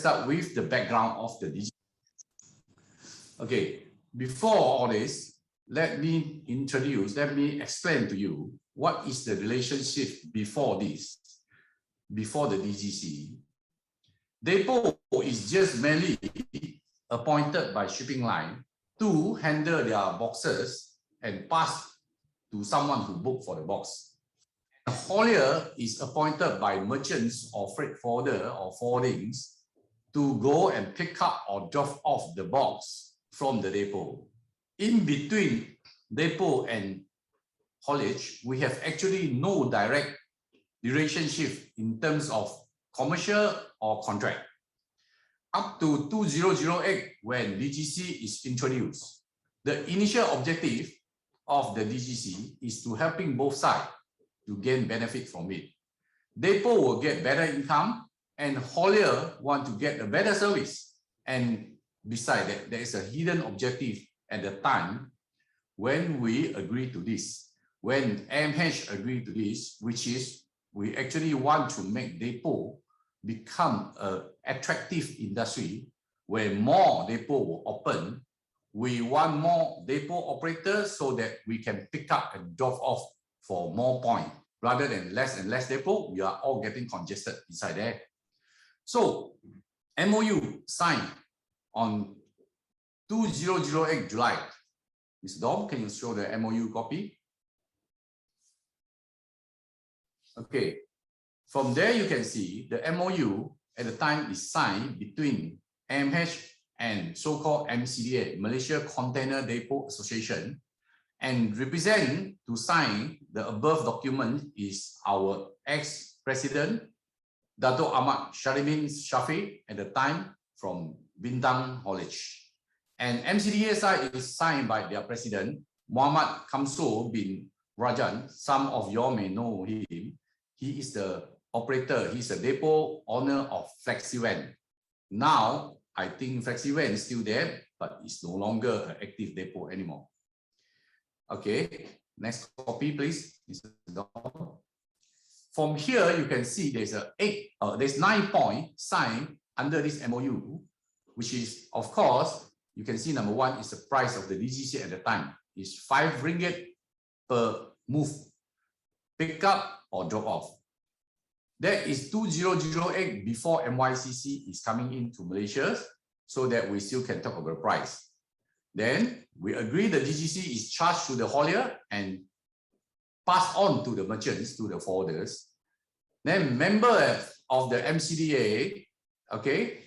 start with the background of the DGC. Okay, before all this, let me explain to you what is the relationship before this, before the DGC. Depot is just merely appointed by shipping line to handle their boxes and pass to someone who booked for the box. The haulier is appointed by merchants or freight forwarder or forwardings to go and pick up or drop off the box from the depot. In between depot and haulage, we have actually no direct relationship in terms of commercial or contract. Up to 2008, when DGC is introduced, the initial objective of the DGC is to helping both sides to gain benefit from it. Depot will get better income and haulier want to get a better service. And beside that, there is a hidden objective at the time when we agree to this. When AMH agreed to this, which is we actually want to make depot become an attractive industry where more depot will open. We want more depot operators so that we can pick up and drop off for more points. Rather than less and less depot, we are all getting congested inside there. So, MOU signed on 2008 July. Mr. Dom, can you show the MOU copy? Okay. From there, you can see the MOU at the time is signed between AMH and so-called MCDA, Malaysia Container Depot Association, and representing to sign the above document is our ex-president, Dato' Ahmad Syarimin Shafiq, at the time from Bintang Haulage. And MCDA side is signed by their president, Muhammad Kamso bin Rajan. Some of you all may know him. He is the operator, he's a depot owner of FlexiVan. Now, I think FlexiVan is still there, but it's no longer an active depot anymore. Okay, next copy, please. From here, you can see there's 9 points signed under this MOU, which is, of course, you can see number 1 is the price of the DGC at the time. It's 5 ringgit per move, pick up or drop off. That is 2008 before MYCC is coming into Malaysia, so that we still can talk about the price. Then we agree the DGC is charged to the haulier and passed on to the merchants, to the forwarders. Then members of the MCDA, okay,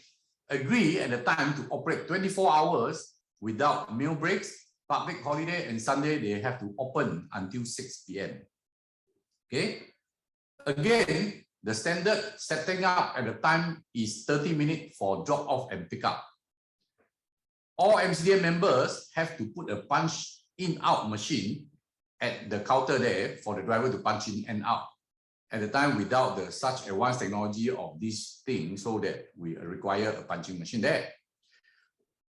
agree at the time to operate 24 hours without meal breaks, public holiday, and Sunday they have to open until 6 p.m. Okay, again, the standard setting up at the time is 30 minutes for drop off and pick up. All MCDA members have to put a punch in out machine at the counter there for the driver to punch in and out. At the time, without the such advanced technology of this thing, so that we require a punching machine there.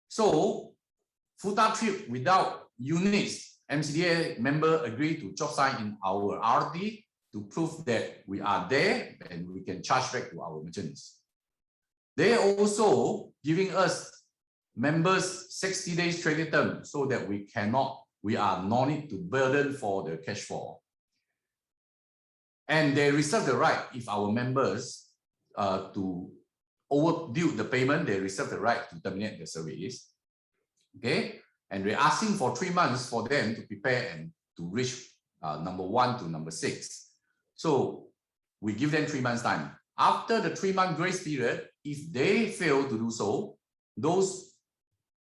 So, futa trip without units, MCDA member agree to chop sign in our RT to prove that we are there and we can charge back to our merchants. They also giving us members 60 days trading term so that we are no need to burden for the cash flow. And they reserve the right, if our members to overdue the payment, they reserve the right to terminate the service. Okay, and we're asking for 3 months for them to prepare and to reach number 1 to number 6. So we give them 3 months time. After the 3-month grace period, if they fail to do so, those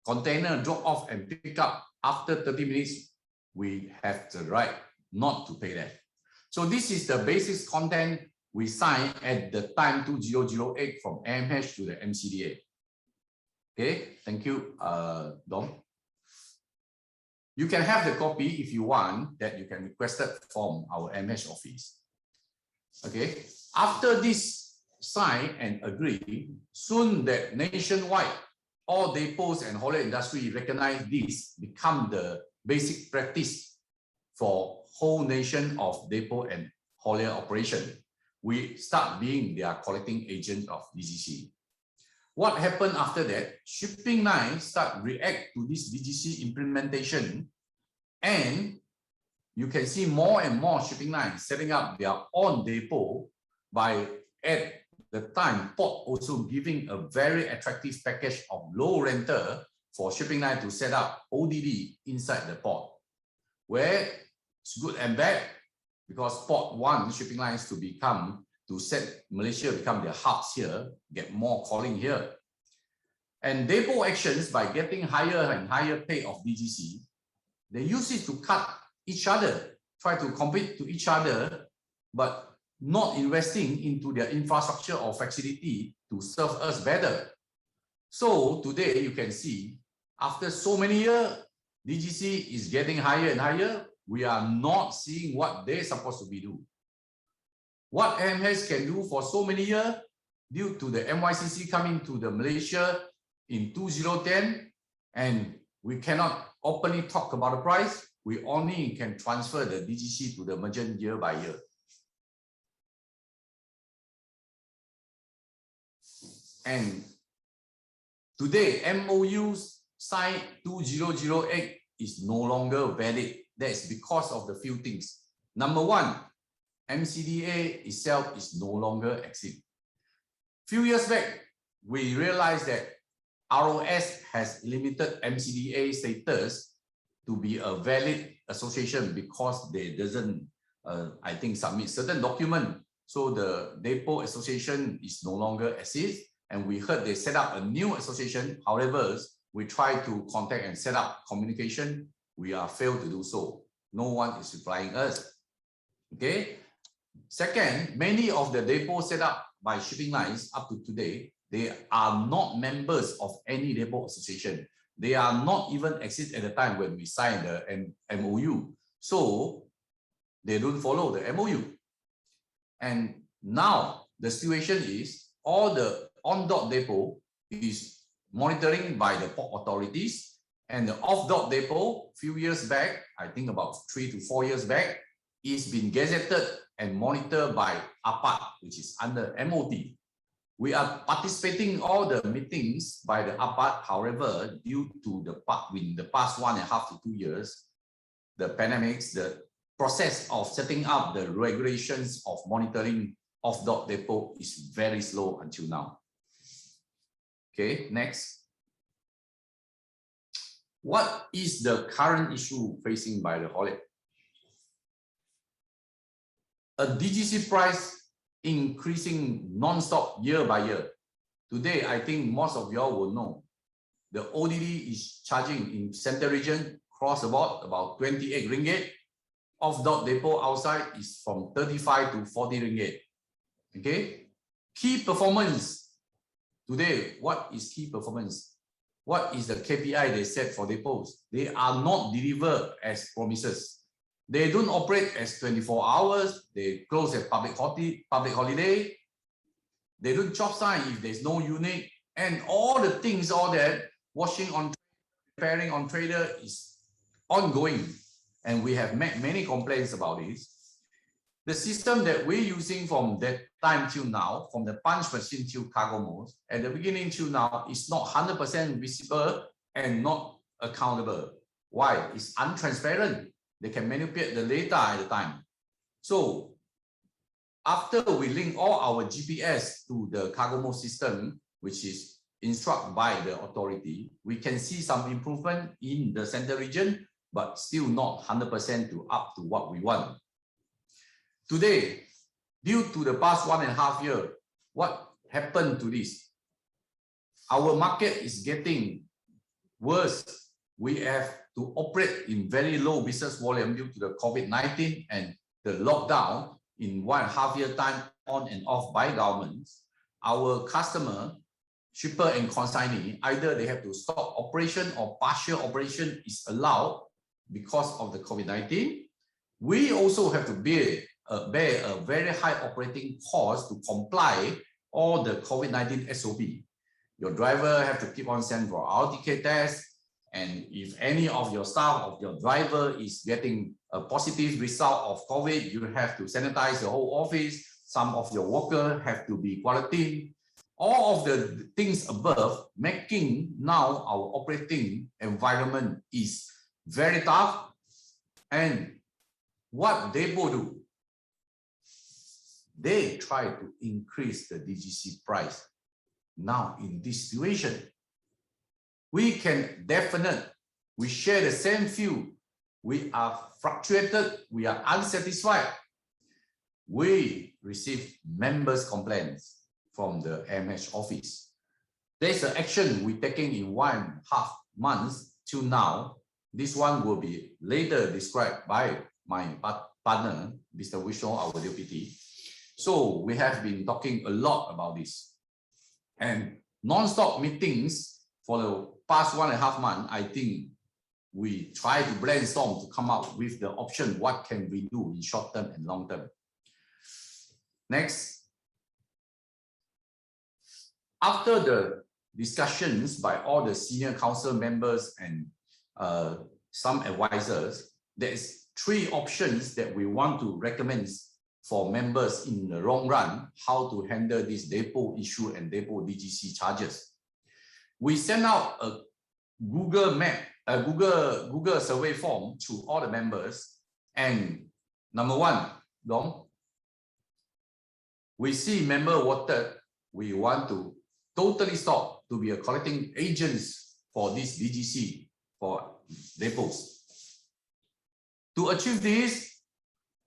container drop off and pick up after 30 minutes, we have the right not to pay that. So this is the basic content we signed at the time 2008 from AMH to the MCDA. Okay, thank you, Dom. You can have the copy if you want, that you can request it from our AMH office. Okay, after this sign and agree, soon that nationwide, all depots and haulier industry recognize this, become the basic practice for whole nation of depot and haulier operation. We start being their collecting agent of DGC. What happened after that? Shipping line start react to this DGC implementation, and you can see more and more shipping lines setting up their own depot by at the time port also giving a very attractive package of low rental for shipping line to set up ODD inside the port, where it's good and bad because port want shipping lines to set Malaysia become their hubs here, get more calling here. And depot actions by getting higher and higher pay of DGC, they use it to cut each other, try to compete to each other, but not investing into their infrastructure or facility to serve us better. So today you can see, after so many years, DGC is getting higher and higher. We are not seeing what they're supposed to be doing. What AMH can do for so many years, due to the MYCC coming to the Malaysia in 2010, and we cannot openly talk about the price, we only can transfer the DGC to the merchant year by year. And today, MOUs signed 2008 is no longer valid. That is because of the few things. Number one, MCDA itself is no longer active. Few years back, we realized that ROS has limited MCDA status to be a valid association because they doesn't, I think, submit certain document. So the depot association is no longer exist. And we heard they set up a new association. However, we try to contact and set up communication. We are failed to do so. No one is replying us. Okay. Second, many of the depots set up by shipping lines up to today, they are not members of any depot association. They are not even exist at the time when we signed the MOU. So they don't follow the MOU. And now the situation is all the on-dock depot is monitoring by the port authorities, and the off-dock depot few years back, I think about 3 to 4 years back, is been gazetted and monitored by APAT, which is under MOT. We are participating in all the meetings by the APAT. However, due to the past 1.5 to 2 years, the pandemics, the process of setting up the regulations of monitoring off-dock depot is very slow until now. Okay, next. What is the current issue facing by the haulier? A DGC price increasing non-stop year by year. Today, I think most of y'all will know the ODD is charging in center region cross the board about 28 ringgit. Off-dock depot outside is from 35 to 40 ringgit. Okay, key performance. Today, what is key performance? What is the KPI they set for depots? They are not delivered as promises. They don't operate as 24 hours. They close at public holiday. They don't job sign if there's no unit. And all the things, all that, washing on, repairing on trader is ongoing. And we have met many complaints about this. The system that we're using from that time till now, from the punch machine till cargo modes, at the beginning till now, is not 100% visible and not accountable. Why? It's untransparent. They can manipulate the data at the time. So after we link all our GPS to the cargo mode system, which is instructed by the authority, we can see some improvement in the center region, but still not 100% to up to what we want. Today, due to the past 1.5 years, what happened to this? Our market is getting worse. We have to operate in very low business volume due to the COVID-19 and the lockdown in 1.5 year time on and off by governments. Our customer, shipper and consignee, either they have to stop operation or partial operation is allowed because of the COVID-19. We also have to bear a very high operating cost to comply all the COVID-19 SOP. Your driver have to keep on sending for RTK test, and if any of your staff of your driver is getting a positive result of COVID, you have to sanitize the whole office. Some of your workers have to be quarantined. all of the things above, making now our operating environment is very tough. And what depot do? They try to increase the DGC price. Now in this situation, we can definitely, we share the same view. We are fluctuated, we are unsatisfied. We receive members' complaints from the AMH office. There's an action we're taking in 1.5 months till now. This one will be later described by my partner, Mr. Vishnu, our deputy. So we have been talking a lot about this. And non-stop meetings for the past 1.5 months, I think we try to brainstorm to come up with the option, what can we do in short term and long term. Next. After the discussions by all the senior council members and some advisors, there's 3 options that we want to recommend for members in the long run, how to handle this depot issue and depot DGC charges. We send out a Google survey form to all the members, and number 1, Dong, we see member voted, we want to totally stop to be a collecting agents for this DGC for depots. To achieve this,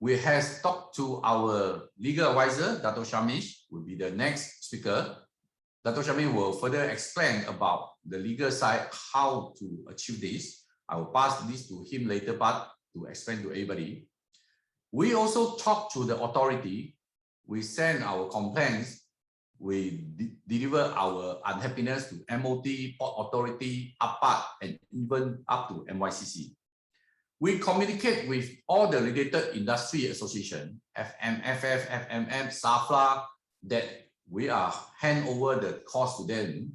we have talked to our legal advisor, Dato Shamish, will be the next speaker. Dato Shamish will further explain about the legal side, how to achieve this. I will pass this to him later part to explain to everybody. We also talk to the authority. We send our complaints. We deliver our unhappiness to MOT, Port Authority, APAT, and even up to NYCC. We communicate with all the related industry association, FMFF, FMM, SAFLA, that we are hand over the cost to them,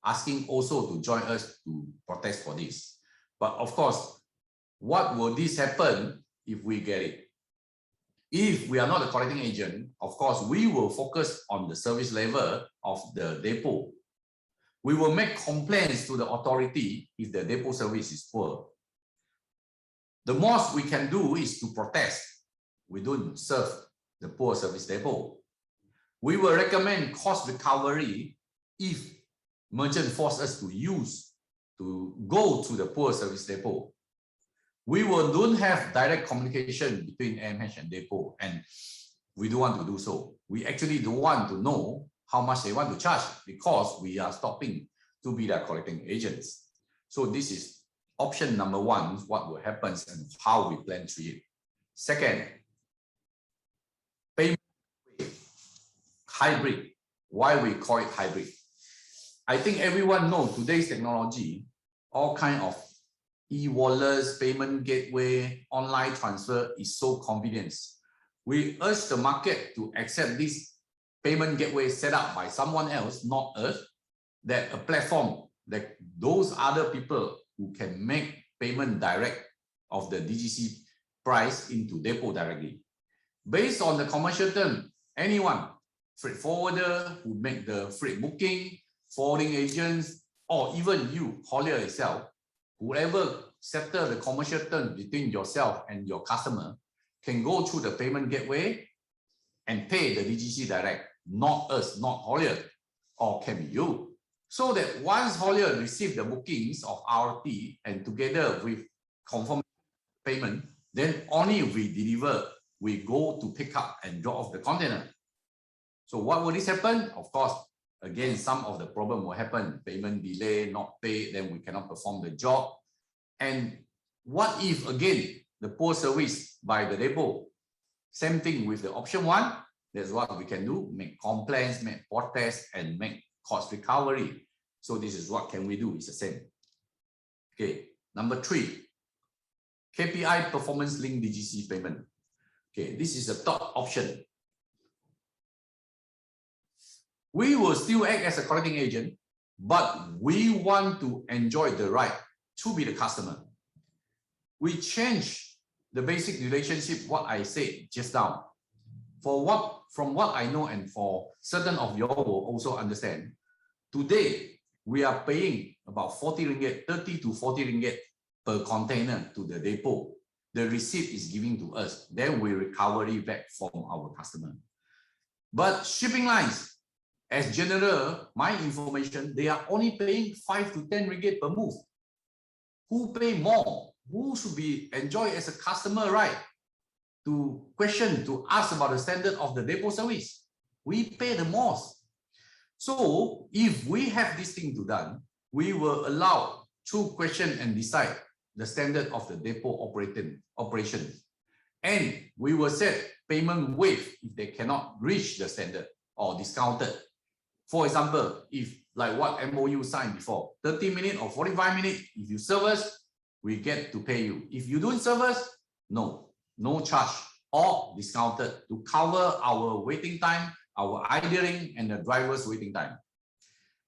asking also to join us to protest for this. But of course, what will this happen if we get it? If we are not a collecting agent, of course, we will focus on the service level of the depot. We will make complaints to the authority if the depot service is poor. The most we can do is to protest. We don't serve the poor service depot. We will recommend cost recovery if merchant force us to go to the poor service depot. We don't have direct communication between AMH and depot, and we don't want to do so. We actually don't want to know how much they want to charge because we are stopping to be their collecting agents. So this is option number 1, what will happen and how we plan to it. Second, payment hybrid. Why we call it hybrid? I think everyone knows today's technology, all kind of e-wallets, payment gateway, online transfer is so convenient. We urge the market to accept this payment gateway set up by someone else, not us, that a platform that those other people who can make payment direct of the DGC price into depot directly. Based on the commercial term, anyone, freight forwarder who make the freight booking, forwarding agents, or even you, haulier itself, whoever settle the commercial term between yourself and your customer can go through the payment gateway and pay the DGC direct, not us, not haulier, or can be you. So that once haulier receive the bookings of RT and together with confirm payment, then only we deliver, we go to pick up and drop off the container. So what will this happen? Of course, again, some of the problem will happen. Payment delay, not paid, then we cannot perform the job. And what if, again, the poor service by the depot? Same thing with the option 1. That's what we can do, make complaints, make protests, and make cost recovery. So this is what can we do, it's the same. Okay, number 3, KPI performance linked DGC payment. Okay, this is the top option. We will still act as a collecting agent, but we want to enjoy the right to be the customer. We change the basic relationship, what I said just now. from what I know, and for certain of you all will also understand, today we are paying about 40 ringgit, 30 to 40 ringgit per container to the depot. The receipt is giving to us, then we recover it back from our customer. But shipping lines, as general, my information, they are only paying 5 to 10 ringgit per move. Who pay more? Who should be enjoyed as a customer, right? To question, to ask about the standard of the depot service. We pay the most. So if we have this thing to done, we will allow to question and decide the standard of the depot operation. And we will set payment waive if they cannot reach the standard or discounted. For example, if like what MOU signed before, 30 minutes or 45 minutes, if you serve us, we get to pay you. If you don't serve us, no charge or discounted to cover our waiting time, our idling, and the driver's waiting time.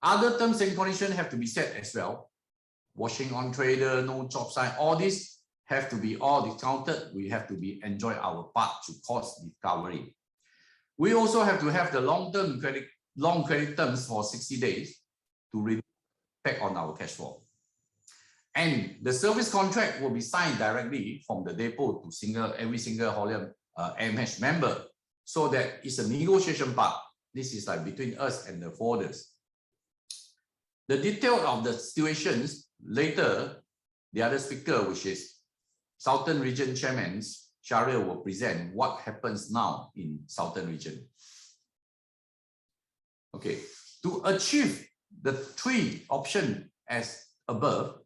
Other terms and conditions have to be set as well. Washing on trader, no job site, all this have to be all discounted. We have to be enjoy our part to cost recovery. We also have to have the long credit terms for 60 days to reduce impact on our cash flow. And the service contract will be signed directly from the depot to every single haulier AMH member, so that it's a negotiation part. This is like between us and the forwarders. The detail of the situations later, the other speaker, which is Southern Region Chairman Sharia, will present what happens now in Southern Region. Okay, to achieve the 3 options as above,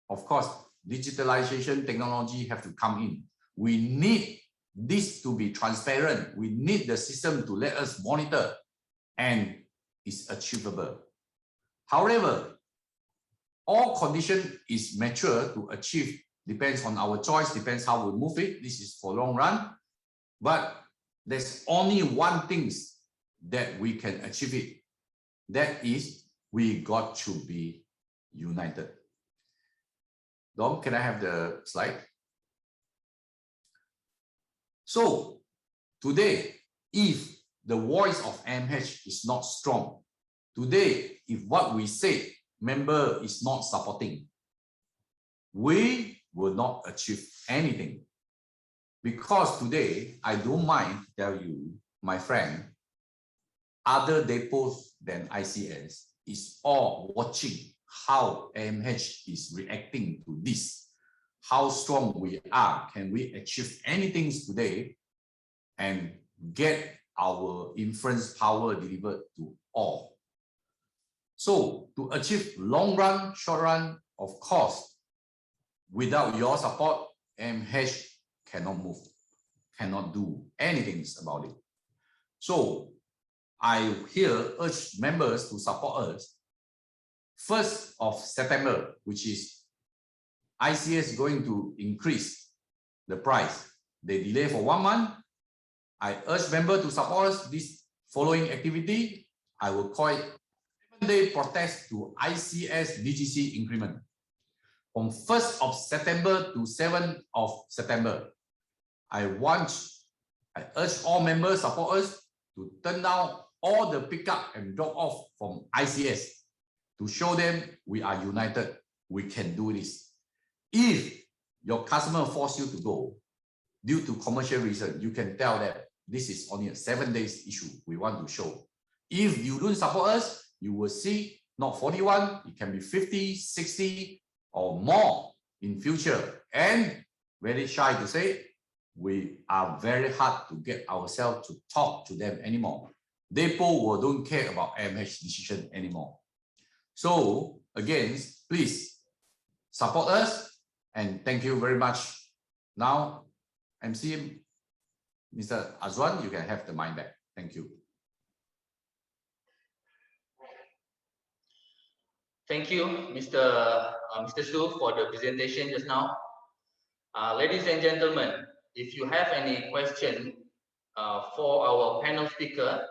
of course, digitalization technology have to come in. We need this to be transparent. We need the system to let us monitor, and it's achievable. However, all condition is mature to achieve, depends on our choice, depends how we move it. This is for long run, but there's only one thing that we can achieve it. That is, we got to be united. Dom, can I have the slide? So today, if the voice of AMH is not strong, today, if what we say, member is not supporting, we will not achieve anything. Because today, I don't mind to tell you, my friend, other depots than ICS is all watching how AMH is reacting to this, how strong we are. Can we achieve anything today and get our influence power delivered to all? So to achieve long run, short run, of course, without your support, AMH cannot move, cannot do anything about it. So I here urge members to support us. 1st of September, which is ICS going to increase the price. They delay for 1 month. I urge members to support us this following activity. I will call it 7-day protest to ICS DGC increment. From 1st of September to 7th of September, I urge all members support us to turn down all the pickup and drop off from ICS to show them we are united. We can do this. If your customer force you to go due to commercial reason, you can tell them this is only a 7 days issue we want to show. If you don't support us, you will see not 41, it can be 50, 60 or more in future. And very shy to say, we are very hard to get ourselves to talk to them anymore. Depot don't care about AMH decision anymore. So again, please support us and thank you very much. Now, MC Mr. Azwan, you can have the mic back. Thank you. Thank you, Mr. Su, for the presentation just now. Ladies and gentlemen, if you have any question for our panel speaker,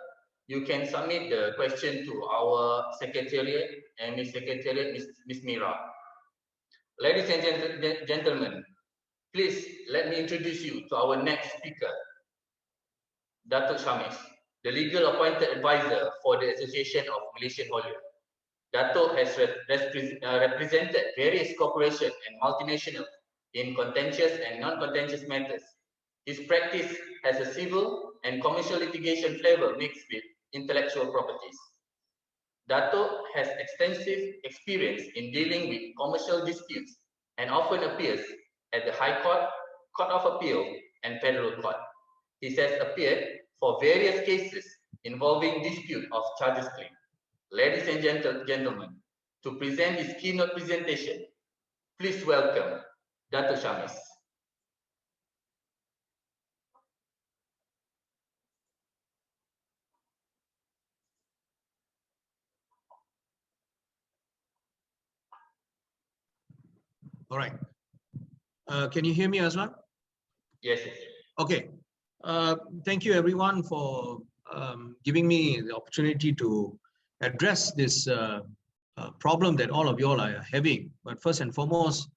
you can submit the question to our secretariat and Ms. Secretariat, Ms. Mira. Ladies and gentlemen, please let me introduce you to our next speaker. Datuk Shamis, the legal appointed advisor for the Association of Malaysian Haulier. Datuk has represented various corporations and multinationals in contentious and non-contentious matters. His practice has a civil and commercial litigation flavor mixed with intellectual properties. Datuk has extensive experience in dealing with commercial disputes and often appears at the High Court, Court of Appeal, and Federal Court. He has appeared for various cases involving dispute of charges claim. Ladies and gentlemen, to present his keynote presentation, please welcome Datuk Shamis. All right. Can you hear me as well? Yes. Okay. Thank you everyone for giving me the opportunity to address this problem that all of you all are having. But first and foremost,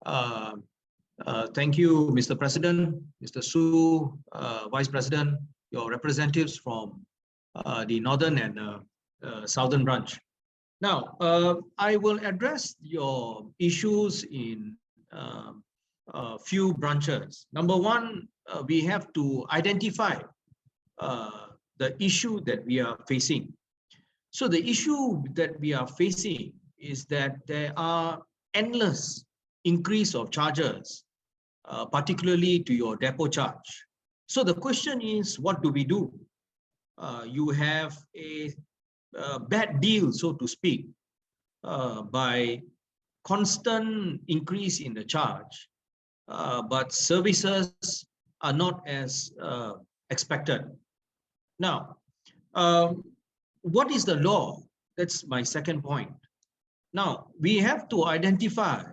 thank you, Mr. President, Mr. Su, Vice President, your representatives from the Northern and Southern branch. Now, I will address your issues in a few branches. Number one, we have to identify the issue that we are facing. So the issue that we are facing is that there are endless increase of charges, particularly to your depot charge. So the question is, what do we do? You have a bad deal, so to speak, by constant increase in the charge, but services are not as expected. Now, what is the law? That's my second point. Now, we have to identify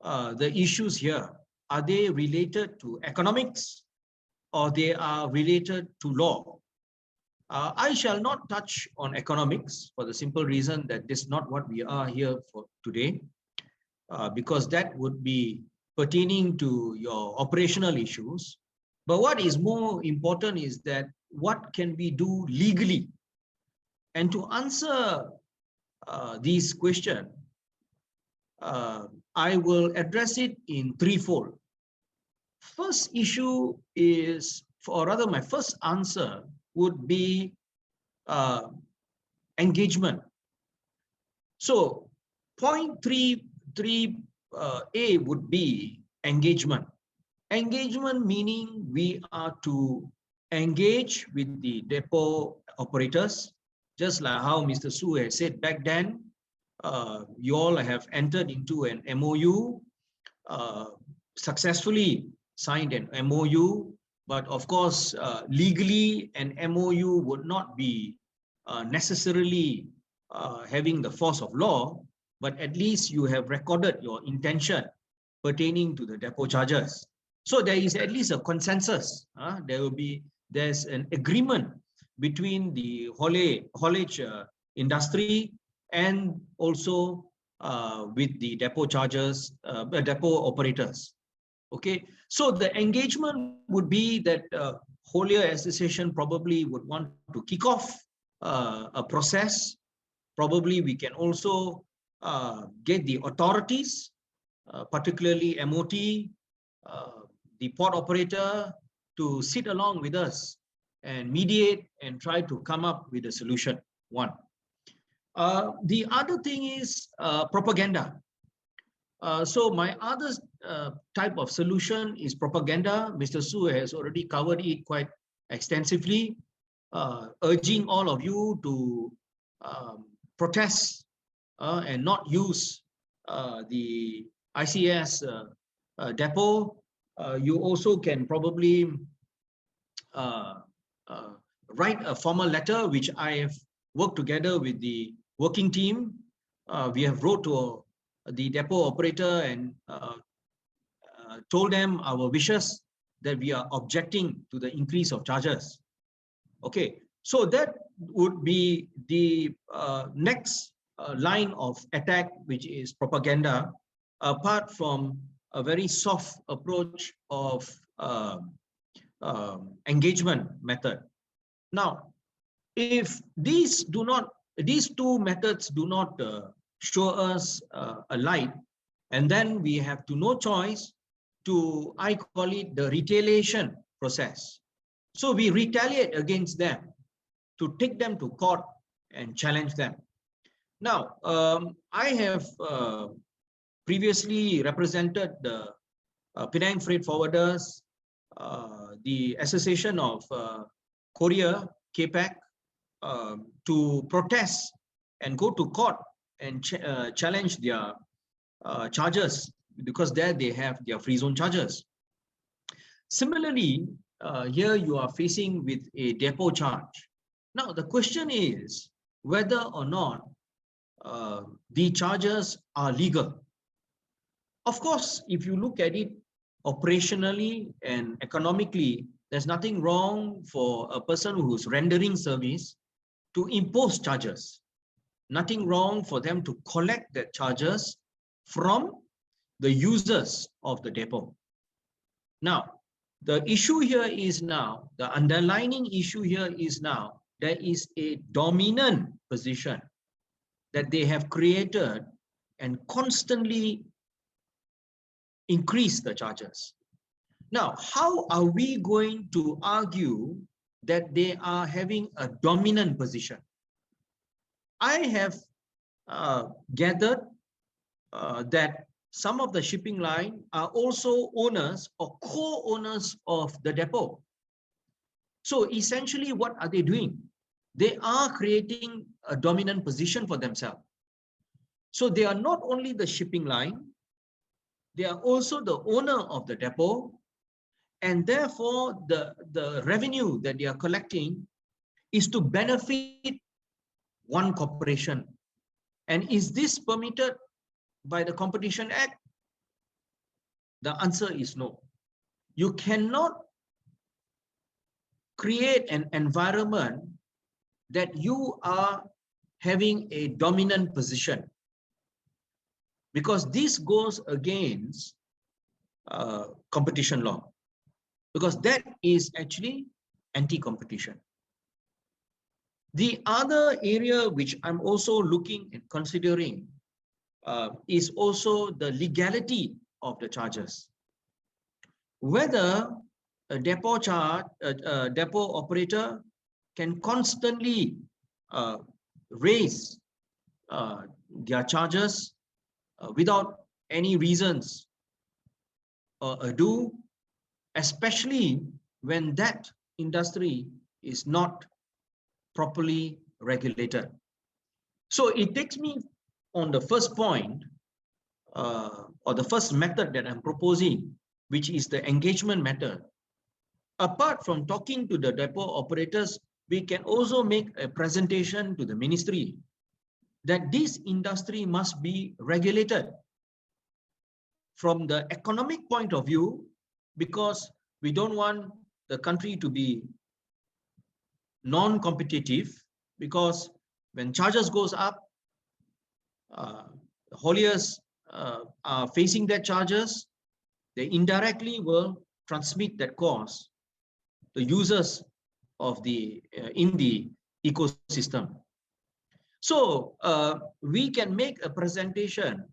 the issues here. Are they related to economics or they are related to law? I shall not touch on economics for the simple reason that this is not what we are here for today, because that would be pertaining to your operational issues. But what is more important is that what can we do legally? And to answer these questions, I will address it in threefold. First issue is, or rather my first answer would be engagement. So point 3.3a would be engagement. Engagement meaning we are to engage with the depot operators, just like how Mr. Su has said back then. You all have entered into an MOU, successfully signed an MOU, but of course, legally an MOU would not be necessarily having the force of law, but at least you have recorded your intention pertaining to the depot charges. So there is at least a consensus. There's an agreement between the haulage industry and also with the depot charges, depot operators. Okay, so the engagement would be that Haulier Association probably would want to kick off a process. Probably we can also get the authorities, particularly MOT, the port operator, to sit along with us and mediate and try to come up with a solution. One. The other thing is propaganda. So my other type of solution is propaganda. Mr. Su has already covered it quite extensively, urging all of you to protest and not use the ICS depot. You also can probably write a formal letter, which I have worked together with the working team. We have wrote to the depot operator and told them our wishes that we are objecting to the increase of charges. Okay, so that would be the next line of attack, which is propaganda, apart from a very soft approach of engagement method. Now, if these two methods do not show us a light, and then we have no choice to, I call it the retaliation process. So we retaliate against them to take them to court and challenge them. Now, I have previously represented the Penang Freight Forwarders, the Association of Korea, KPAC, to protest and go to court and challenge their charges, because there they have their free zone charges. Similarly, here you are facing with a depot charge. Now, the question is whether or not the charges are legal. Of course, if you look at it operationally and economically, there's nothing wrong for a person who's rendering service to impose charges. Nothing wrong for them to collect the charges from the users of the depot. Now, the issue here is now, the underlining issue here is now, there is a dominant position that they have created and constantly increase the charges. Now, how are we going to argue that they are having a dominant position? I have gathered that some of the shipping line are also owners or co-owners of the depot. So essentially, what are they doing? They are creating a dominant position for themselves. So they are not only the shipping line, they are also the owner of the depot, and therefore the revenue that they are collecting is to benefit one corporation. And is this permitted by the Competition Act? The answer is no. You cannot create an environment that you are having a dominant position, because this goes against competition law, because that is actually anti-competition. The other area which I'm also looking and considering is also the legality of the charges. Whether a depot operator can constantly raise their charges without any reasons or ado, especially when that industry is not properly regulated. So it takes me on the first point, or the first method that I'm proposing, which is the engagement method. Apart from talking to the depot operators, we can also make a presentation to the ministry that this industry must be regulated from the economic point of view, because we don't want the country to be non-competitive, because when charges goes up, hauliers are facing their charges, they indirectly will transmit that cost to users of the in the ecosystem. So we can make a presentation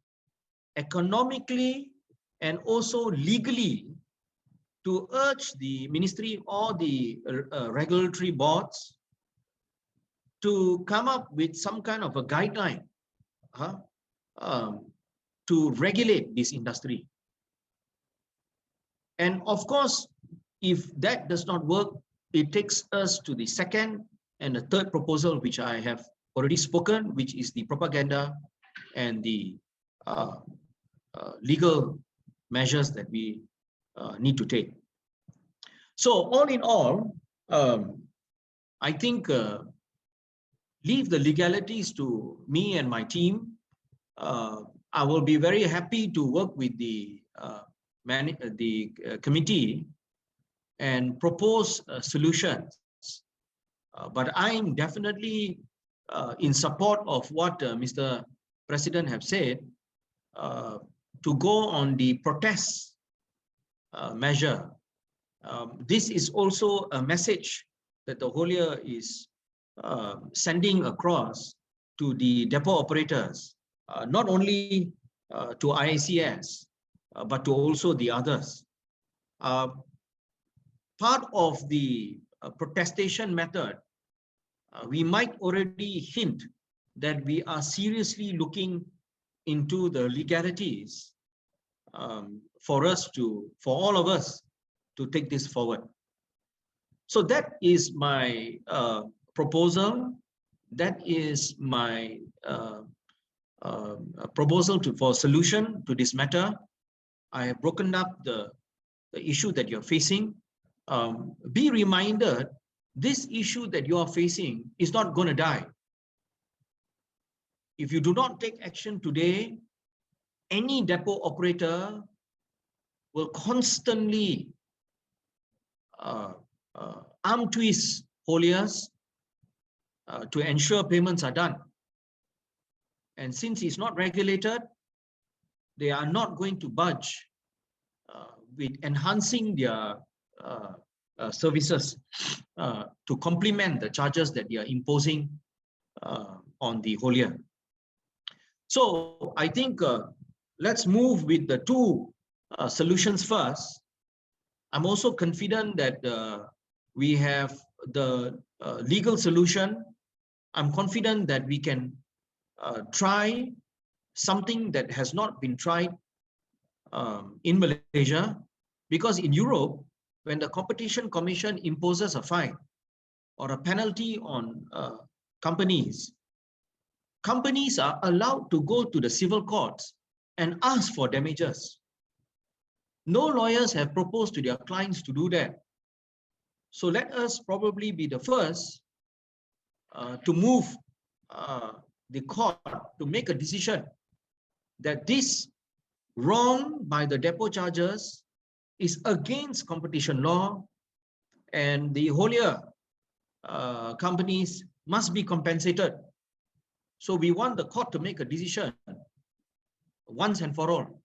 economically and also legally to urge the ministry or the regulatory boards to come up with some kind of a guideline to regulate this industry. And of course, if that does not work, it takes us to the second and the third proposal, which I have already spoken, which is the propaganda and the legal measures that we need to take. So all in all, I think leave the legalities to me and my team. I will be very happy to work with the committee and propose solutions. But I'm definitely in support of what Mr. President have said, to go on the protest measure This is also a message that the haulier is sending across to the depot operators, not only to IACS, but to also the others. Part of the protestation method, we might already hint that we are seriously looking into the legalities for all of us to take this forward. So that is my proposal. That is my proposal for solution to this matter. I have broken up the issue that you're facing. Be reminded, this issue that you are facing is not going to die. If you do not take action today, any depot operator will constantly arm twist hauliers to ensure payments are done. And since it's not regulated, they are not going to budge with enhancing their services to complement the charges that they are imposing on the haulier. So I think let's move with the two solutions first. I'm also confident that we have the legal solution. I'm confident that we can try something that has not been tried in Malaysia, because in Europe, when the Competition Commission imposes a fine or a penalty on companies are allowed to go to the civil courts and ask for damages. No lawyers have proposed to their clients to do that. So let us probably be the first to move the court to make a decision that this wrong by the depot charges is against competition law, and the haulier companies must be compensated. So we want the court to make a decision once and for all.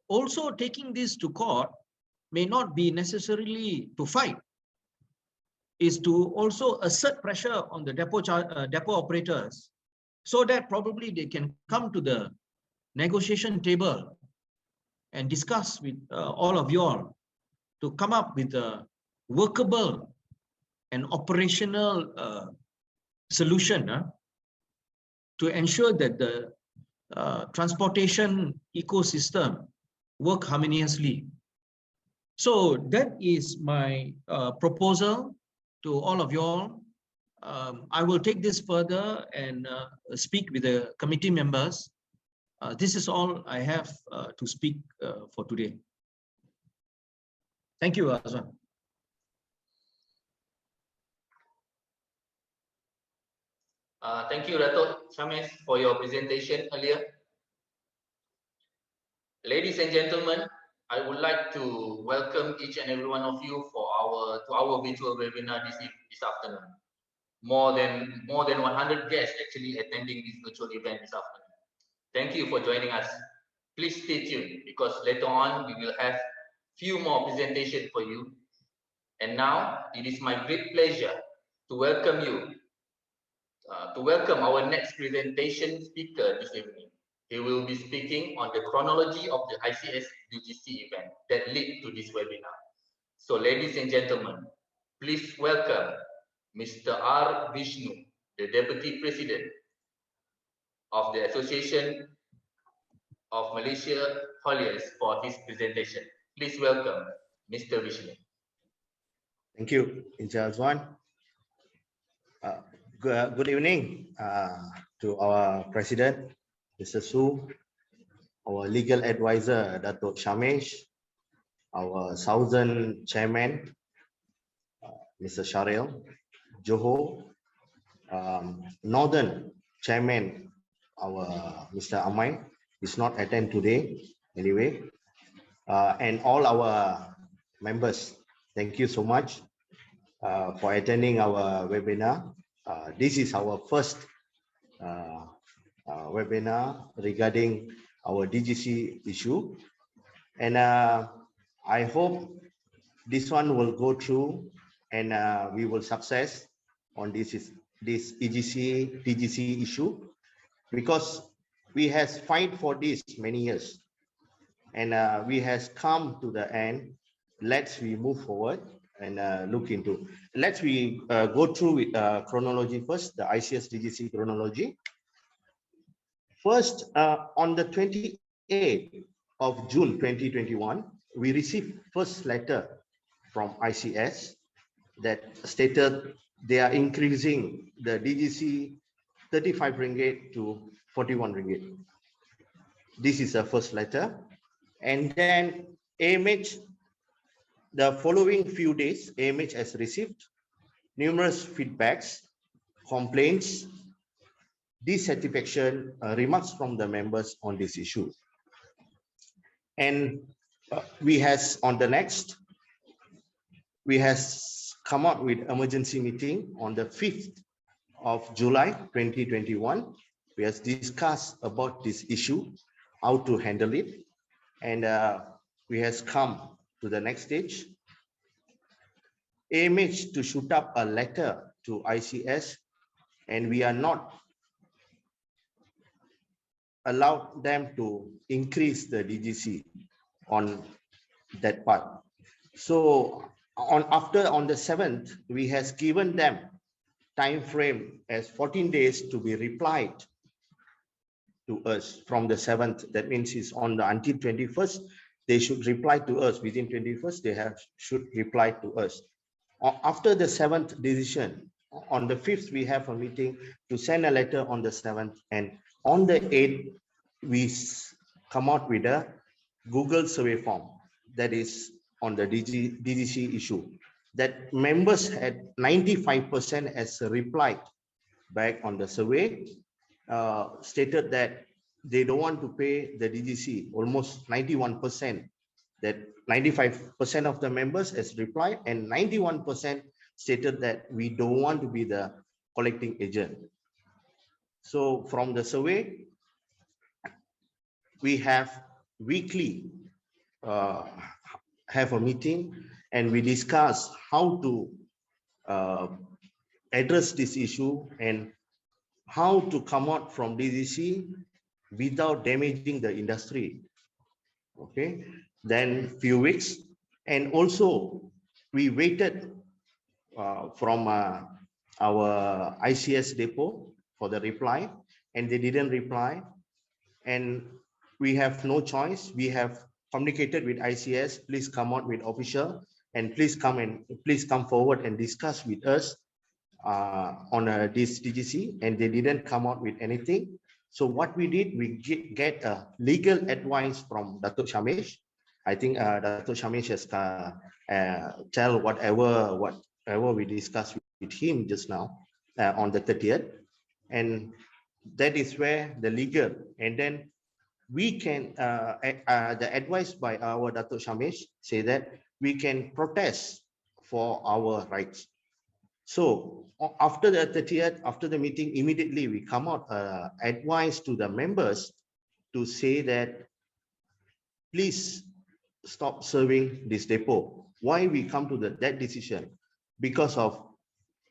Also, taking this to court may not be necessarily to fight, is to also assert pressure on the depot operators, so that probably they can come to the negotiation table and discuss with all of you all to come up with a workable and operational solution to ensure that the transportation ecosystem work harmoniously. So that is my proposal to all of you all. I will take this further and speak with the committee members. This is all I have to speak for today. Thank you, Azwan. Thank you, Dato' Shamesh, for your presentation earlier. Ladies and gentlemen, I would like to welcome each and every one of you for our virtual webinar this afternoon. More than 100 guests actually attending this virtual event this afternoon. Thank you for joining us. Please stay tuned, because later on we will have few more presentations for you. And now it is my great pleasure to welcome you, our next presentation speaker this evening. He will be speaking on the chronology of the ICS DGC event that led to this webinar. So ladies and gentlemen, please welcome Mr. R. Vishnu, the Deputy President of the Association of Malaysia Hauliers, for his presentation. Please welcome Mr. Vishnu. Thank you, Encik Azwan. Good evening to our President, Mr. Su, our legal advisor, Dato' Shamesh, our Southern Chairman, Mr. Sharil, Johor, Northern Chairman, our Mr. Amai, is not attend today anyway, and all our members. Thank you so much for attending our webinar. This is our first webinar regarding our DGC issue, and I hope this one will go through and we will success on this EGC, TGC issue, because we has fight for this many years and we has come to the end. Let's we move forward and look into. Let's we go through with chronology first, the ICS TGC chronology. First, on the 28th of June 2021, we received first letter from ICS that stated they are increasing the DGC 35 ringgit to 41 ringgit. This is the first letter. And then AMH, the following few days, AMH has received numerous feedbacks, complaints, dissatisfaction, remarks from the members on this issue. And we has on the next, we has come out with emergency meeting on the 5th of July 2021. We has discussed about this issue, how to handle it. And we has come to the next stage. AMH to shoot up a letter to ICS, and we are not allowed them to increase the DGC on that part. So on the 7th, we has given them time frame as 14 days to be replied to us from the 7th. That means it's on the until 21st, they should reply to us. Within 21st, they should reply to us. After the 7th decision, on the 5th, we have a meeting to send a letter on the 7th, and on the 8th, we come out with a Google survey form that is on the DGC issue. That members had 95% as replied back on the survey, stated that they don't want to pay the DGC, almost 91%, that 95% of the members has replied, and 91% stated that we don't want to be the collecting agent. So from the survey, we have weekly have a meeting, and we discuss how to address this issue and how to come out from DGC without damaging the industry. Okay, then few weeks, and also we waited from our ICS depot for the reply, and they didn't reply, and we have no choice. We have communicated with ICS, please come out with official, and please come forward and discuss with us on this DGC, and they didn't come out with anything. So what we did, we get a legal advice from Datuk Shamesh. I think Datuk Shamesh has tell whatever we discussed with him just now on the 30th, and that is where the legal, and then we can the advice by our Datuk Shamesh say that we can protest for our rights. So after the 30th, after the meeting, immediately we come out advice to the members to say that please stop serving this depot. Why we come to that decision? Because of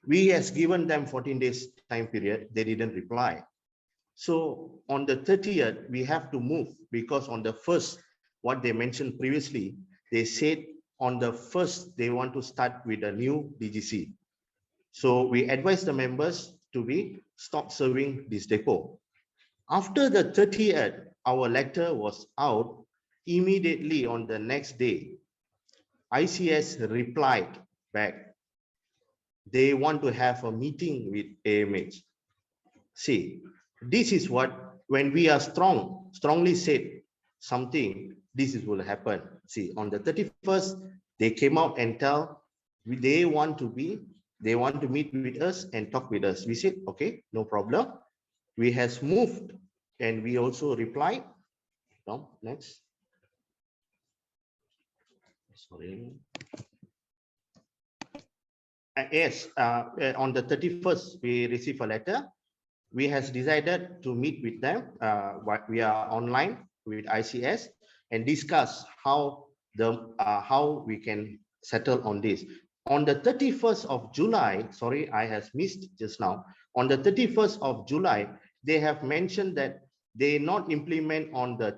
we has given them 14 days time period, they didn't reply. So on the 30th, we have to move, because on the 1st, what they mentioned previously, they said on the 1st, they want to start with a new DGC. So we advise the members to stop serving this depot. After the 30th, our letter was out. Immediately on the next day, ICS replied back. They want to have a meeting with AMH. See, this is what, when we are strongly said something, this is will happen. See, on the 31st, they came out and tell they want to meet with us and talk with us. We said, okay, no problem. We has moved, and we also replied. No, next. Sorry. Yes, on the 31st, we received a letter. We has decided to meet with them. We are online with ICS and discuss how how we can settle on this. On the 31st of July, sorry, I have missed just now. On the 31st of July, they have mentioned that they not implement on the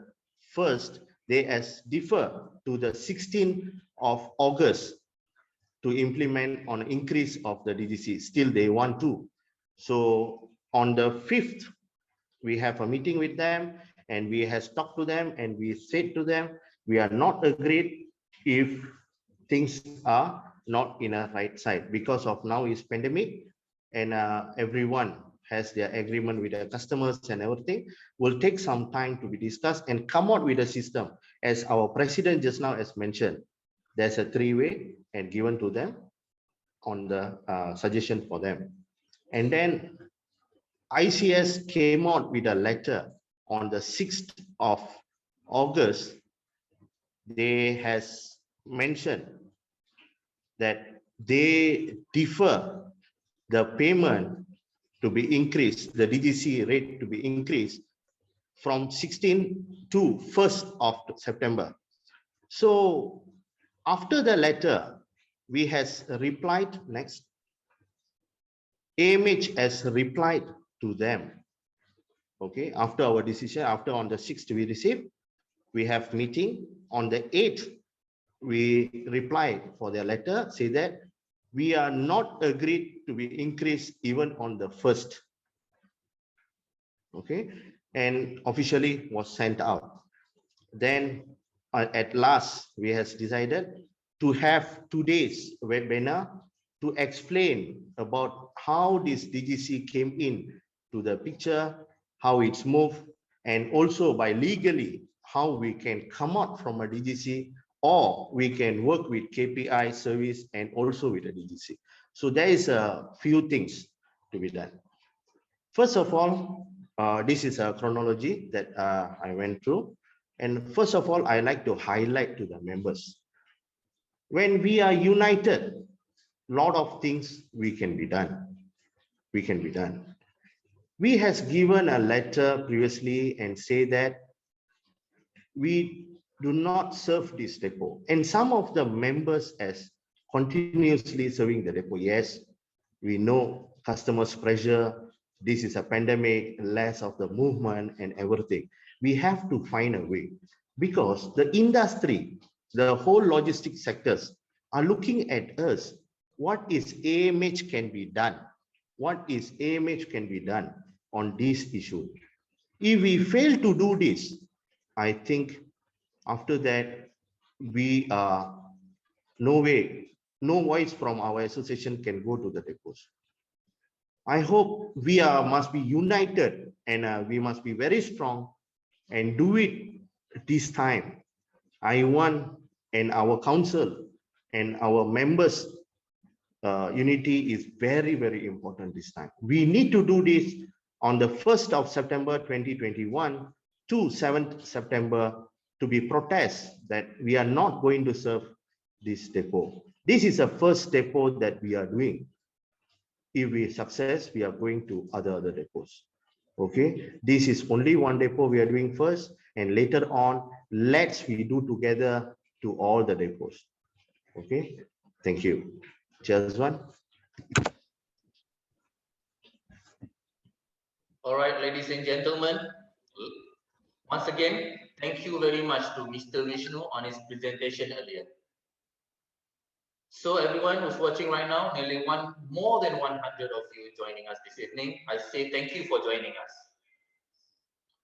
1st, they as defer to the 16th of August to implement on increase of the DGC. Still they want to. So on the 5th, we have a meeting with them and we has talked to them and we said to them, we are not agreed if things are not in a right side because of now is pandemic and everyone has their agreement with their customers and everything. Will take some time to be discussed and come out with a system. As our president just now has mentioned, there's a 3-way and given to them on the suggestion for them. And then ICS came out with a letter on the 6th of August. They has mentioned that they defer the payment to be increased, the DGC rate to be increased from 16 to 1st of September. So after the letter, we has replied next. AMH has replied to them. Okay, after our decision, after on the 6th we received, we have meeting. On the 8th, we reply for their letter, say that we are not agreed to be increased even on the 1st. Okay, and officially was sent out. Then at last, we has decided to have 2 days webinar to explain about how this DGC came in to the picture, how it's moved, and also by legally, how we can come out from a DGC or we can work with KPI service and also with a DGC. So there is a few things to be done. First of all, this is a chronology that I went through. And first of all, I like to highlight to the members. When we are united, a lot of things we can be done. We can be done. We has given a letter previously and say that we do not serve this depot. And some of the members as continuously serving the depot. Yes, we know customers' pressure. This is a pandemic, less of the movement and everything. We have to find a way because the industry, the whole logistics sectors are looking at us. What is AMH can be done? What is AMH can be done on this issue? If we fail to do this, I think after that, we are no way, no voice from our association can go to the depots. I hope we must be united and we must be very strong and do it this time. I want and our council and our members unity is very, very important this time. We need to do this on the 1st of September 2021 to 7th September to be protest that we are not going to serve this depot. This is the first depot that we are doing. If we success, we are going to other depots. Okay, this is only one depot we are doing first, and later on, let's we do together to all the depots. Okay, thank you. Just one. All right, ladies and gentlemen, once again, thank you very much to Mr. Vishnu on his presentation earlier. So everyone who's watching right now, nearly more than 100 of you joining us this evening, I say thank you for joining us.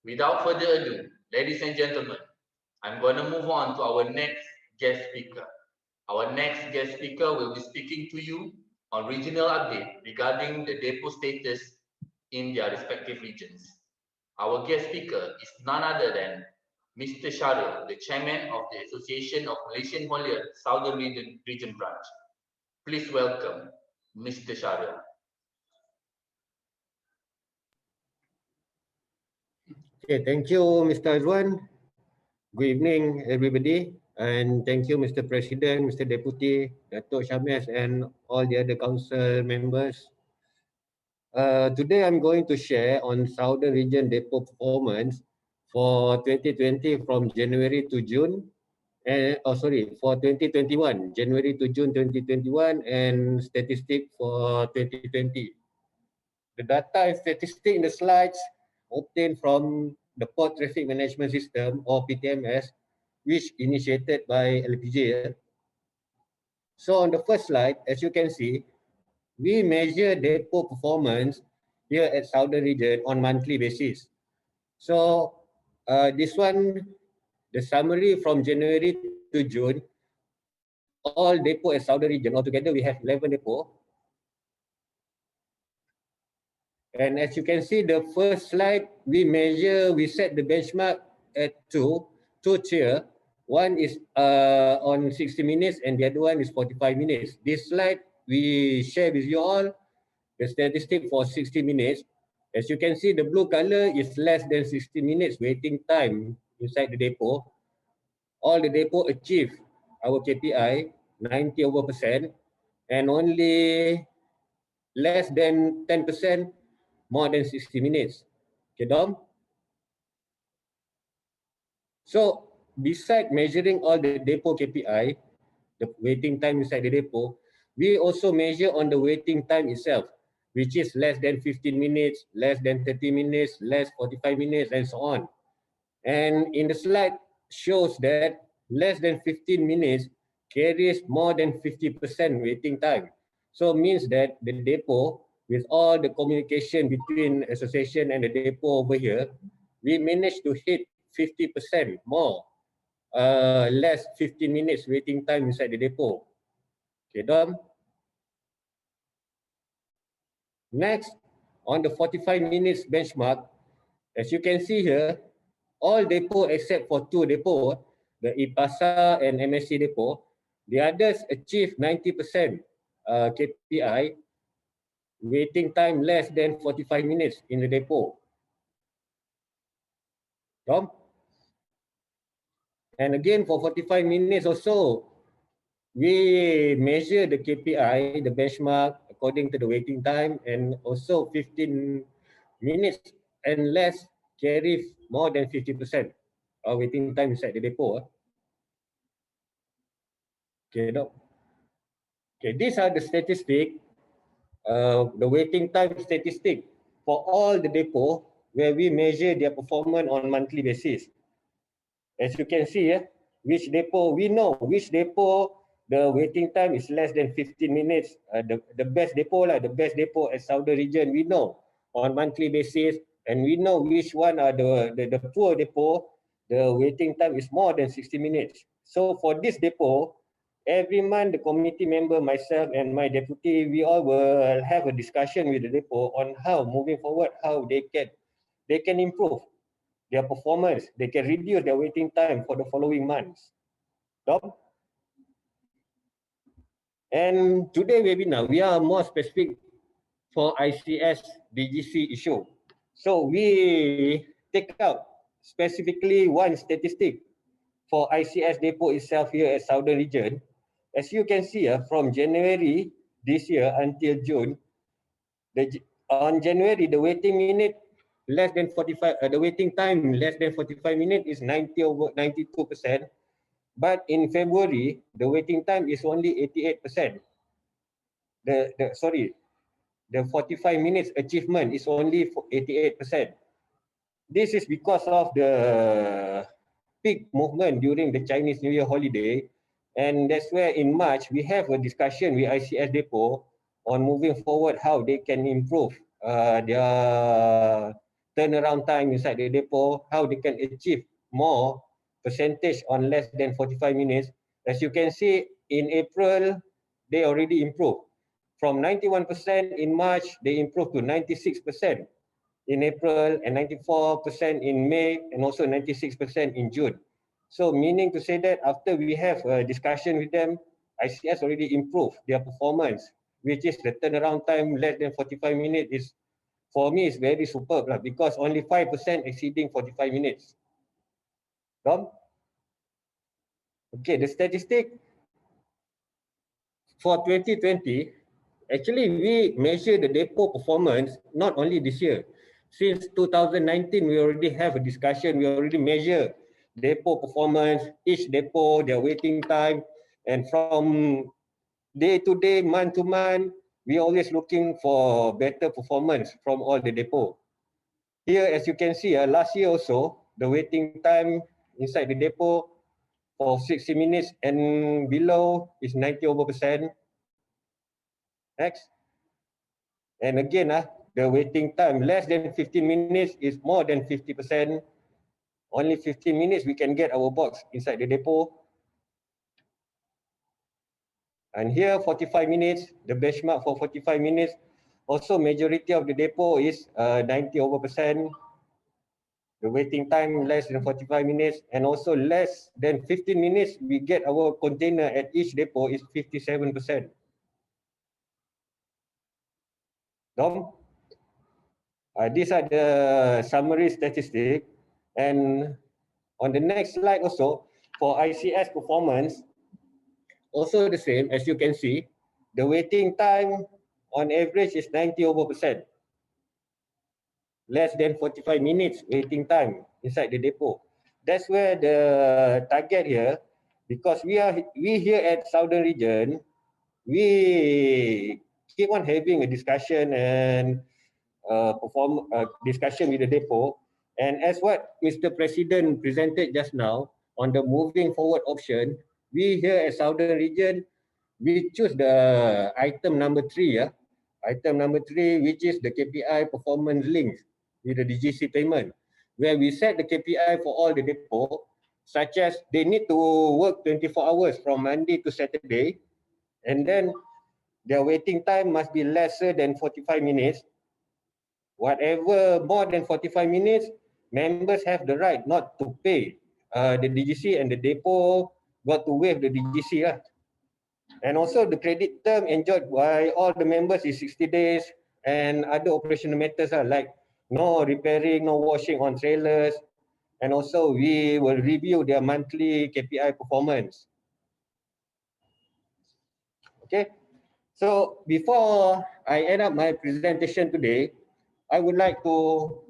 Without further ado, ladies and gentlemen, I'm going to move on to our next guest speaker. Our next guest speaker will be speaking to you on regional update regarding the depot status in their respective regions. Our guest speaker is none other than Mr. Sharil, the chairman of the Association of Malaysian Haulier Southern Region Branch. Please welcome Mr. Sharil. Okay, thank you, Mr. Azwan. Good evening, everybody. And thank you, Mr. President, Mr. Deputy, Datuk Shames, and all the other council members. Today, I'm going to share on Southern Region Depot performance for 2020 from January to June for 2021, January to June 2021, and statistic for 2020. The data and statistic in the slides obtained from the Port Traffic Management System, or PTMS, which initiated by LPG. So on the first slide, as you can see, we measure depot performance here at Southern Region on monthly basis. So this one, the summary from January to June, all depot at Southern Region, altogether we have 11 depot. And as you can see, the first slide, we set the benchmark at two tier. One is on 60 minutes and the other one is 45 minutes. This slide, we share with you all the statistic for 60 minutes. As you can see, the blue color is less than 60 minutes waiting time inside the depot. All the depot achieve our KPI, 90% and only less than 10% more than 60 minutes. Okay, Dom? So, beside measuring all the depot KPI, the waiting time inside the depot, we also measure on the waiting time itself, which is less than 15 minutes, less than 30 minutes, less 45 minutes, and so on. And in the slide shows that less than 15 minutes carries more than 50% waiting time. So means that the depot, with all the communication between association and the depot over here, we managed to hit 50% more, less 15 minutes waiting time inside the depot. Okay, Dom. Next, on the 45 minutes benchmark, as you can see here, all depot except for two depot, the IPASA and MSC depot, the others achieve 90% KPI, waiting time less than 45 minutes in the depot. Tom? And again, for 45 minutes or so, we measure the KPI, the benchmark, according to the waiting time, and also 15 minutes and less carry more than 50% of waiting time inside the depot. Okay, Doc. Okay, these are the statistics, the waiting time statistic for all the depot where we measure their performance on monthly basis. As you can see, which depot, we know which depot the waiting time is less than 15 minutes. The best depot, the best depot at Southern Region, we know on monthly basis, and we know which one are the poor depot, the waiting time is more than 60 minutes. So for this depot, every month the committee member, myself and my deputy, we all will have a discussion with the depot on how moving forward, how they can improve their performance, they can reduce their waiting time for the following months. Tom? And today webinar, we are more specific for ICS DGC issue. So we take out specifically one statistic for ICS depot itself here at Southern Region. As you can see, from January this year until June, on January, the waiting minute less than 45, the waiting time less than 45 minutes is 92%. But in February, the waiting time is only 88%. The 45 minutes achievement is only 88%. This is because of the peak movement during the Chinese New Year holiday. And that's where in March, we have a discussion with ICS Depot on moving forward how they can improve their turnaround time inside the depot, how they can achieve more percentage on less than 45 minutes. As you can see, in April, they already improved. From 91% in March, they improved to 96% in April and 94% in May and also 96% in June. So meaning to say that after we have a discussion with them, ICS already improved their performance, which is the turnaround time less than 45 minutes is, for me, is very superb because only 5% exceeding 45 minutes. Tom? Okay, the statistic for 2020, actually we measure the depot performance not only this year. Since 2019, we already have a discussion, we already measure depot performance, each depot, their waiting time, and from day to day, month to month, we always looking for better performance from all the depot. Here, as you can see, last year also, the waiting time inside the depot for 60 minutes and below is 90%. Next. And again, the waiting time less than 15 minutes is more than 50%. Only 15 minutes we can get our box inside the depot. And here 45 minutes, the benchmark for 45 minutes. Also majority of the depot is 90%. The waiting time less than 45 minutes, and also less than 15 minutes we get our container at each depot is 57%. Dom? These are the summary statistics. And on the next slide also, for ICS performance, also the same as you can see, the waiting time on average is 90%. Less than 45 minutes waiting time inside the depot. That's where the target here, because we here at Southern Region, we keep on having a discussion and discussion with the depot. And as what Mr. President presented just now on the moving forward option, we here at Southern Region, we choose the item number 3, item number 3, which is the KPI performance links with the DGC payment, where we set the KPI for all the depot, such as they need to work 24 hours from Monday to Saturday, and then their waiting time must be lesser than 45 minutes. Whatever more than 45 minutes, members have the right not to pay the DGC, and the depot got to waive the DGC. And also the credit term enjoyed by all the members is 60 days, and other operational matters like no repairing, no washing on trailers, and also we will review their monthly KPI performance. Okay, so before I end up my presentation today, I would like to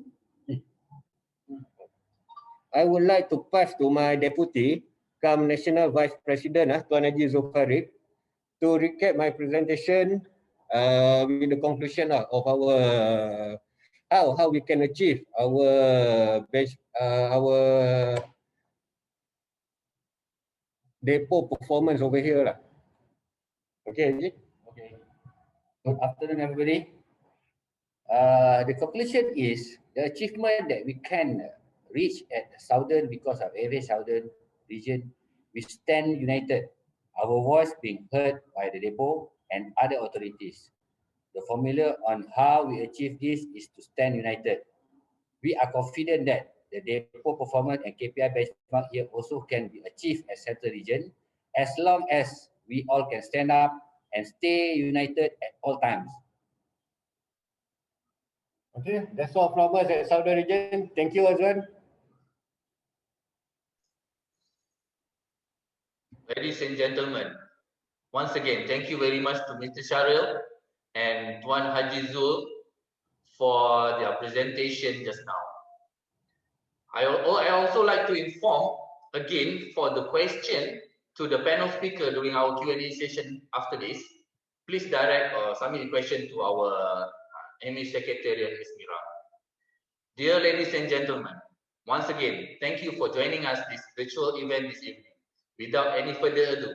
pass to my deputy, National Vice President, Tuan Haji Zulfarid, to recap my presentation with the conclusion of our how we can achieve our depot performance over here. Okay, Haji? Okay. Good afternoon, everybody. The conclusion is the achievement that we can reach at Southern because of AMH Southern region, we stand united, our voice being heard by the depot and other authorities. The formula on how we achieve this is to stand united. We are confident that the depot performance and KPI benchmark here also can be achieved at Central region, as long as we all can stand up and stay united at all times. Okay, that's all from us at Southern region. Thank you, Azwan. Ladies and gentlemen, once again, thank you very much to Mr. Sharil and Tuan Haji Zul for their presentation just now. I also like to inform again for the question to the panel speaker during our Q&A session after this. Please direct or submit the question to our AMH Secretariat, Ms. Mira. Dear ladies and gentlemen, once again, thank you for joining us this virtual event this evening. Without any further ado,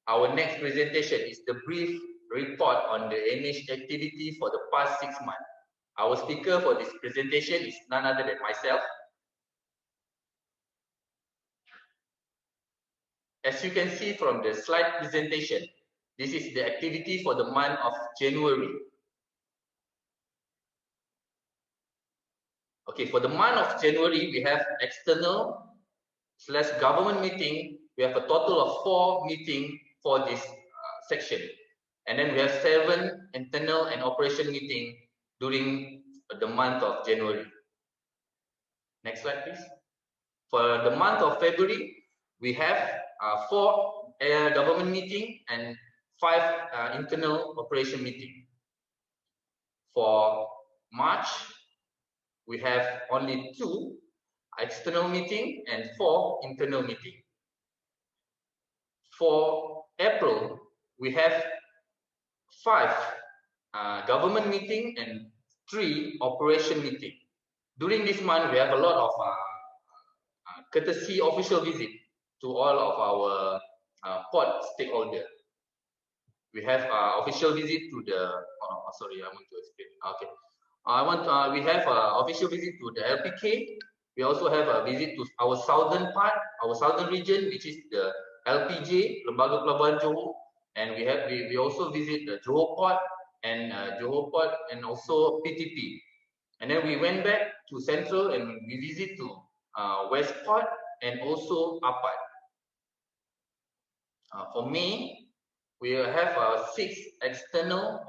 our next presentation is the brief report on the AMH activity for the past 6 months. Our speaker for this presentation is none other than myself. As you can see from the slide presentation, this is the activity for the month of January. Okay, for the month of January, we have external/government meeting. We have a total of 4 meetings for this section. And then we have 7 internal and operation meetings during the month of January. Next slide, please. For the month of February, we have 4 government meetings and 5 internal operation meetings. For March, we have only 2 external meeting and 4 internal meeting. For April, we have 5 government meeting and 3 operation meeting. During this month, we have a lot of courtesy official visit to all of our port stakeholders. We have official visit to the. Sorry, I want to explain. Okay, we have official visit to the LPK. We also have a visit to our southern part, our southern region, which is the LPJ, Lembaga Pelabuhan Johor, and we also visit the Johor Port and also PTP. And then we went back to Central and we visit to West Port and also Apat. For May, we have 6 external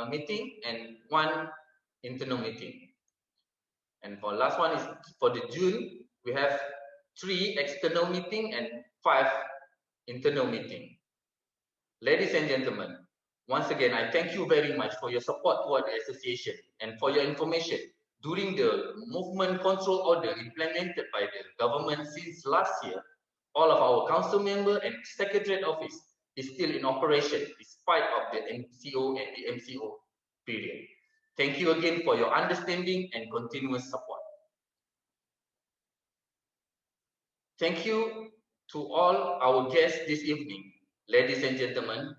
meeting and 1 internal meeting. And for last one is for the June, we have 3 external meeting and 5 internal meeting. Ladies and gentlemen, once again, I thank you very much for your support toward the association and for your information. During the movement control order implemented by the government since last year, all of our council member and secretariat office is still in operation despite of the MCO and the MCO period. Thank you again for your understanding and continuous support. Thank you to all our guests this evening, ladies and gentlemen.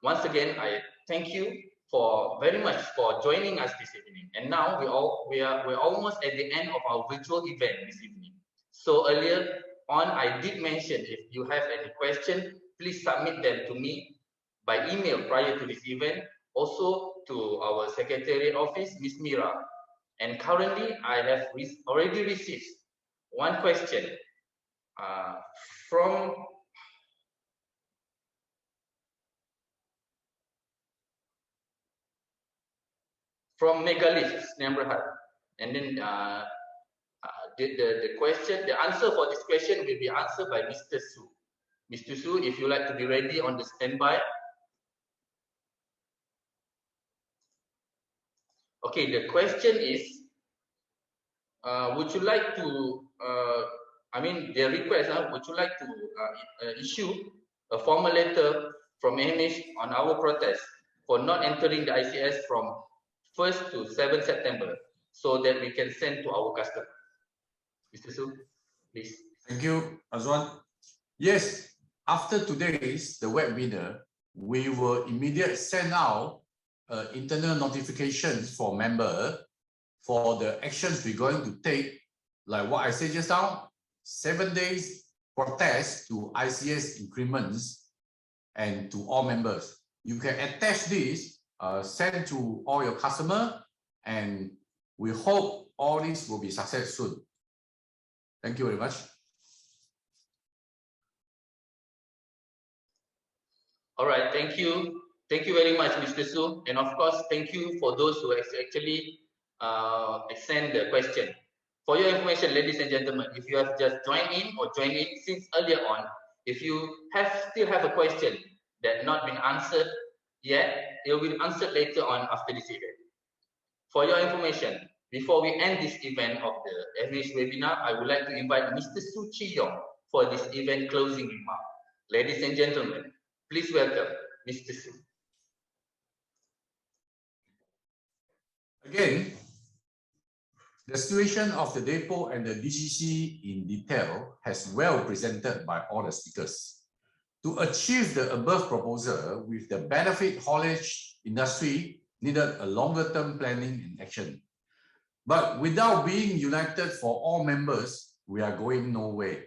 Once again, I thank you for very much for joining us this evening. And now we're almost at the end of our virtual event this evening. So earlier on, I did mention if you have any question, please submit them to me by email prior to this event, also to our secretariat office, Ms. Mira. And currently, I have already received one question from Megalith Snamberhat. And then the answer for this question will be answered by Mr. Su. Mr. Su, if you like to be ready on the standby. Okay, the question is, would you like to, their request, would you like to issue a formal letter from AMH on our protest for not entering the ICS from 1st to 7th September so that we can send to our customer? Mr. Su, please. Thank you, Azwan. Yes, after today's webinar, we will immediately send out internal notifications for member for the actions we're going to take, like what I said just now, 7 days protest to ICS increments and to all members. You can attach this, send to all your customer, and we hope all this will be success soon. Thank you very much. All right, thank you. Thank you very much, Mr. Su. And of course, thank you for those who actually sent the question. For your information, ladies and gentlemen, if you have just joined in or joined in since earlier on, if you still have a question that not been answered yet, it will be answered later on after this event. For your information, before we end this event of the AMH webinar, I would like to invite Mr. Su Chi Yong for this event closing remark. Ladies and gentlemen, please welcome Mr. Su. Again, the situation of the depot and the DGC in detail has well presented by all the speakers. To achieve the above proposal with the benefit haulage industry needed a longer term planning and action. But without being united for all members, we are going nowhere.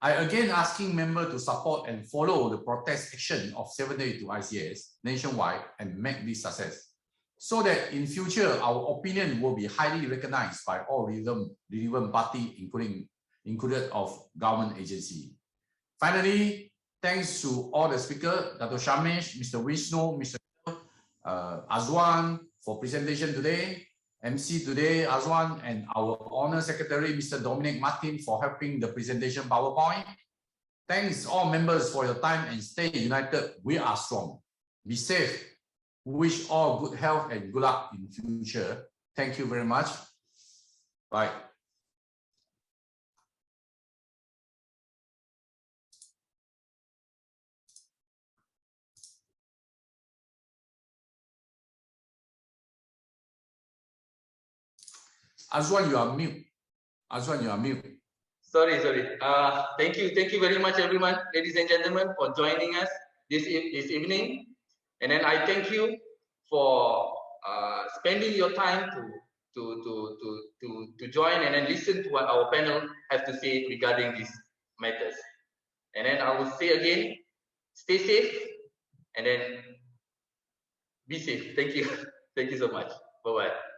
I again asking members to support and follow the protest action of 7 days to ICS nationwide and make this success, so that in future our opinion will be highly recognized by all relevant parties, included of government agency. Finally, thanks to all the speakers, Dr. Shamesh, Mr. Vishnu, Mr. Azwan for presentation today, MC today, Azwan, and our Honour Secretary, Mr. Dominic Martin, for helping the presentation PowerPoint. Thanks all members for your time and stay united. We are strong. Be safe. Wish all good health and good luck in future. Thank you very much. Bye. Azwan, you are mute. Azwan, you are mute. Sorry. Thank you very much, everyone, ladies and gentlemen, for joining us this evening. And then I thank you for spending your time to join and then listen to what our panel have to say regarding these matters. And then I will say again, stay safe and then be safe. Thank you. Thank you so much. Bye bye.